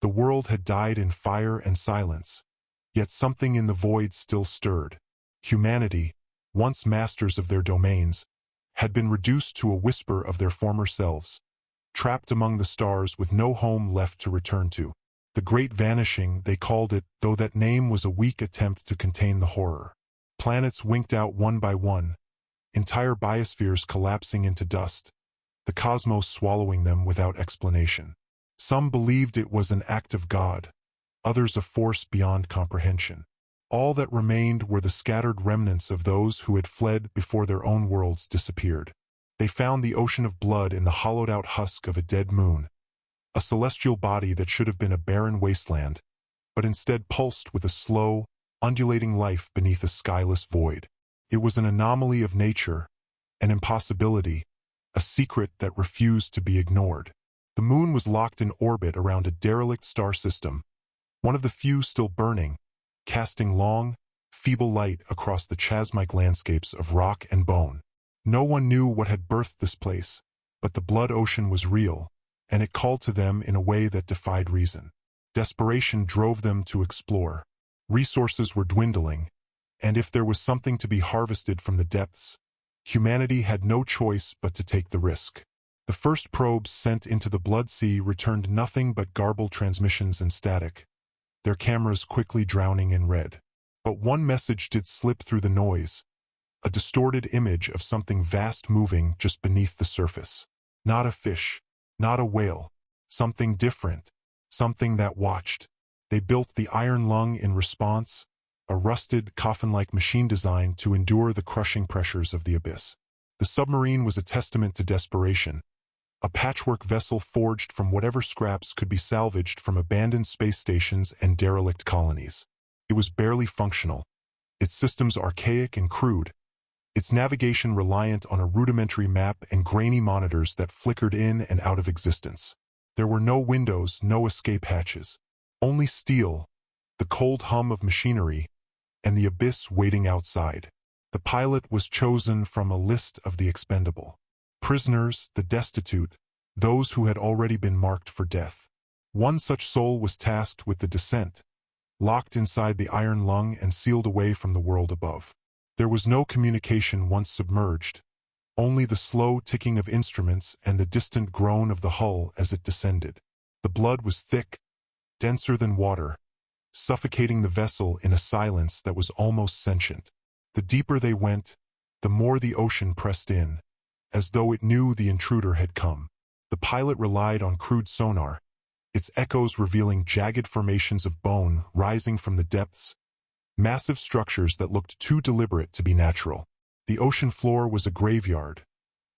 The world had died in fire and silence, yet something in the void still stirred. Humanity, once masters of their domains, had been reduced to a whisper of their former selves, trapped among the stars with no home left to return to. The Great Vanishing, they called it, though that name was a weak attempt to contain the horror. Planets winked out one by one, entire biospheres collapsing into dust, the cosmos swallowing them without explanation. Some believed it was an act of God, others a force beyond comprehension. All that remained were the scattered remnants of those who had fled before their own worlds disappeared. They found the ocean of blood in the hollowed-out husk of a dead moon, a celestial body that should have been a barren wasteland, but instead pulsed with a slow, undulating life beneath a skyless void. It was an anomaly of nature, an impossibility, a secret that refused to be ignored. The moon was locked in orbit around a derelict star system, one of the few still burning, casting long, feeble light across the chasmic landscapes of rock and bone. No one knew what had birthed this place, but the blood ocean was real, and it called to them in a way that defied reason. Desperation drove them to explore. Resources were dwindling, and if there was something to be harvested from the depths, humanity had no choice but to take the risk. The first probes sent into the blood sea returned nothing but garbled transmissions and static, their cameras quickly drowning in red. But one message did slip through the noise, a distorted image of something vast moving just beneath the surface. Not a fish, not a whale, something different, something that watched. They built the iron lung in response, a rusted, coffin-like machine designed to endure the crushing pressures of the abyss. The submarine was a testament to desperation, a patchwork vessel forged from whatever scraps could be salvaged from abandoned space stations and derelict colonies. It was barely functional, its systems archaic and crude, its navigation reliant on a rudimentary map and grainy monitors that flickered in and out of existence. There were no windows, no escape hatches, only steel, the cold hum of machinery, and the abyss waiting outside. The pilot was chosen from a list of the expendable. Prisoners, the destitute, those who had already been marked for death. One such soul was tasked with the descent, locked inside the iron lung and sealed away from the world above. There was no communication once submerged, only the slow ticking of instruments and the distant groan of the hull as it descended. The blood was thick, denser than water, suffocating the vessel in a silence that was almost sentient. The deeper they went, the more the ocean pressed in, as though it knew the intruder had come. The pilot relied on crude sonar, its echoes revealing jagged formations of bone rising from the depths, massive structures that looked too deliberate to be natural. The ocean floor was a graveyard,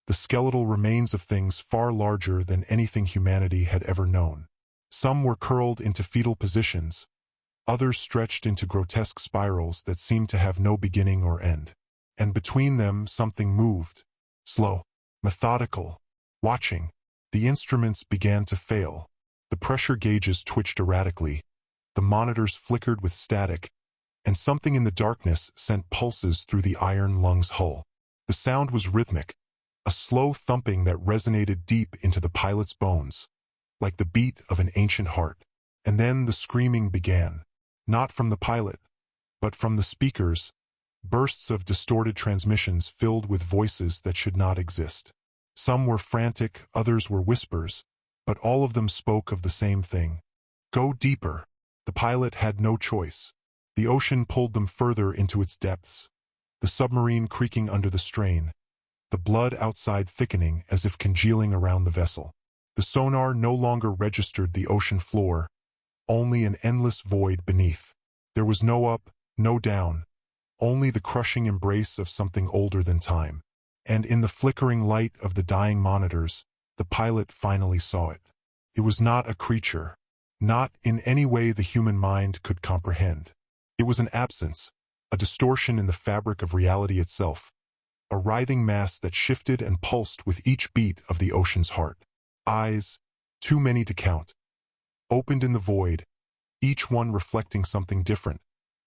the skeletal remains of things far larger than anything humanity had ever known. Some were curled into fetal positions, others stretched into grotesque spirals that seemed to have no beginning or end. And between them something moved, slow, methodical, watching. The instruments began to fail. The pressure gauges twitched erratically, the monitors flickered with static, and something in the darkness sent pulses through the iron lung's hull. The sound was rhythmic, a slow thumping that resonated deep into the pilot's bones, like the beat of an ancient heart. And then the screaming began, not from the pilot, but from the speakers, bursts of distorted transmissions filled with voices that should not exist. Some were frantic, others were whispers, but all of them spoke of the same thing. Go deeper. The pilot had no choice. The ocean pulled them further into its depths, the submarine creaking under the strain, the blood outside thickening as if congealing around the vessel. The sonar no longer registered the ocean floor, only an endless void beneath. There was no up, no down, only the crushing embrace of something older than time. And in the flickering light of the dying monitors, the pilot finally saw it. It was not a creature, not in any way the human mind could comprehend. It was an absence, a distortion in the fabric of reality itself, a writhing mass that shifted and pulsed with each beat of the ocean's heart. Eyes, too many to count, opened in the void, each one reflecting something different,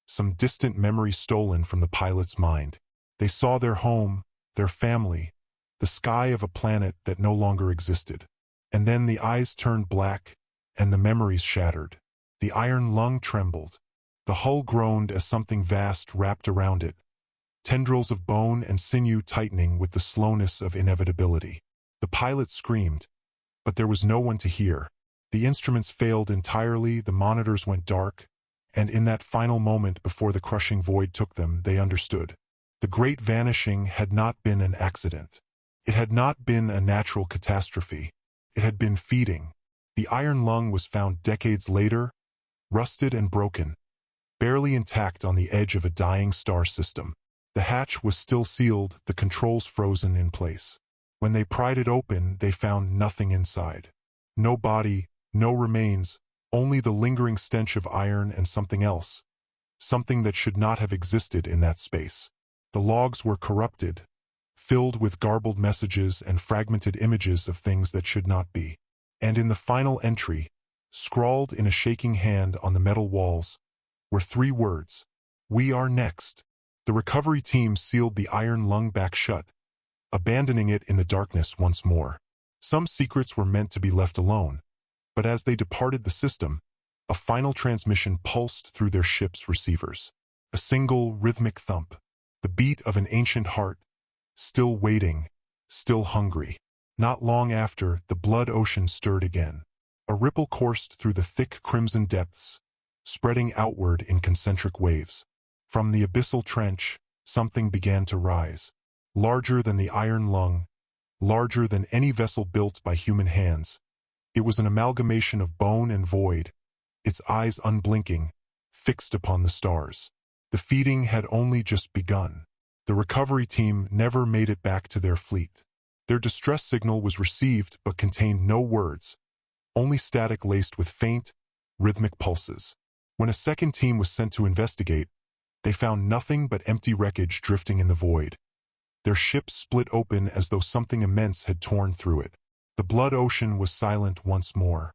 some distant memory stolen from the pilot's mind. They saw their home, their family, the sky of a planet that no longer existed. And then the eyes turned black, and the memories shattered. The iron lung trembled. The hull groaned as something vast wrapped around it, tendrils of bone and sinew tightening with the slowness of inevitability. The pilot screamed, but there was no one to hear. The instruments failed entirely, the monitors went dark, and in that final moment before the crushing void took them, they understood. The great vanishing had not been an accident. It had not been a natural catastrophe. It had been feeding. The iron lung was found decades later, rusted and broken, barely intact on the edge of a dying star system. The hatch was still sealed, the controls frozen in place. When they pried it open, they found nothing inside. No body, no remains, only the lingering stench of iron and something else, something that should not have existed in that space. The logs were corrupted, filled with garbled messages and fragmented images of things that should not be. And in the final entry, scrawled in a shaking hand on the metal walls, were 3 words: "We are next." The recovery team sealed the iron lung back shut, abandoning it in the darkness once more. Some secrets were meant to be left alone, but as they departed the system, a final transmission pulsed through their ship's receivers. A single rhythmic thump, the beat of an ancient heart, still waiting, still hungry. Not long after, the blood ocean stirred again. A ripple coursed through the thick crimson depths, spreading outward in concentric waves. From the abyssal trench, something began to rise. Larger than the iron lung, larger than any vessel built by human hands. It was an amalgamation of bone and void, its eyes unblinking, fixed upon the stars. The feeding had only just begun. The recovery team never made it back to their fleet. Their distress signal was received but contained no words, only static laced with faint, rhythmic pulses. When a second team was sent to investigate, they found nothing but empty wreckage drifting in the void. Their ship split open as though something immense had torn through it. The blood ocean was silent once more.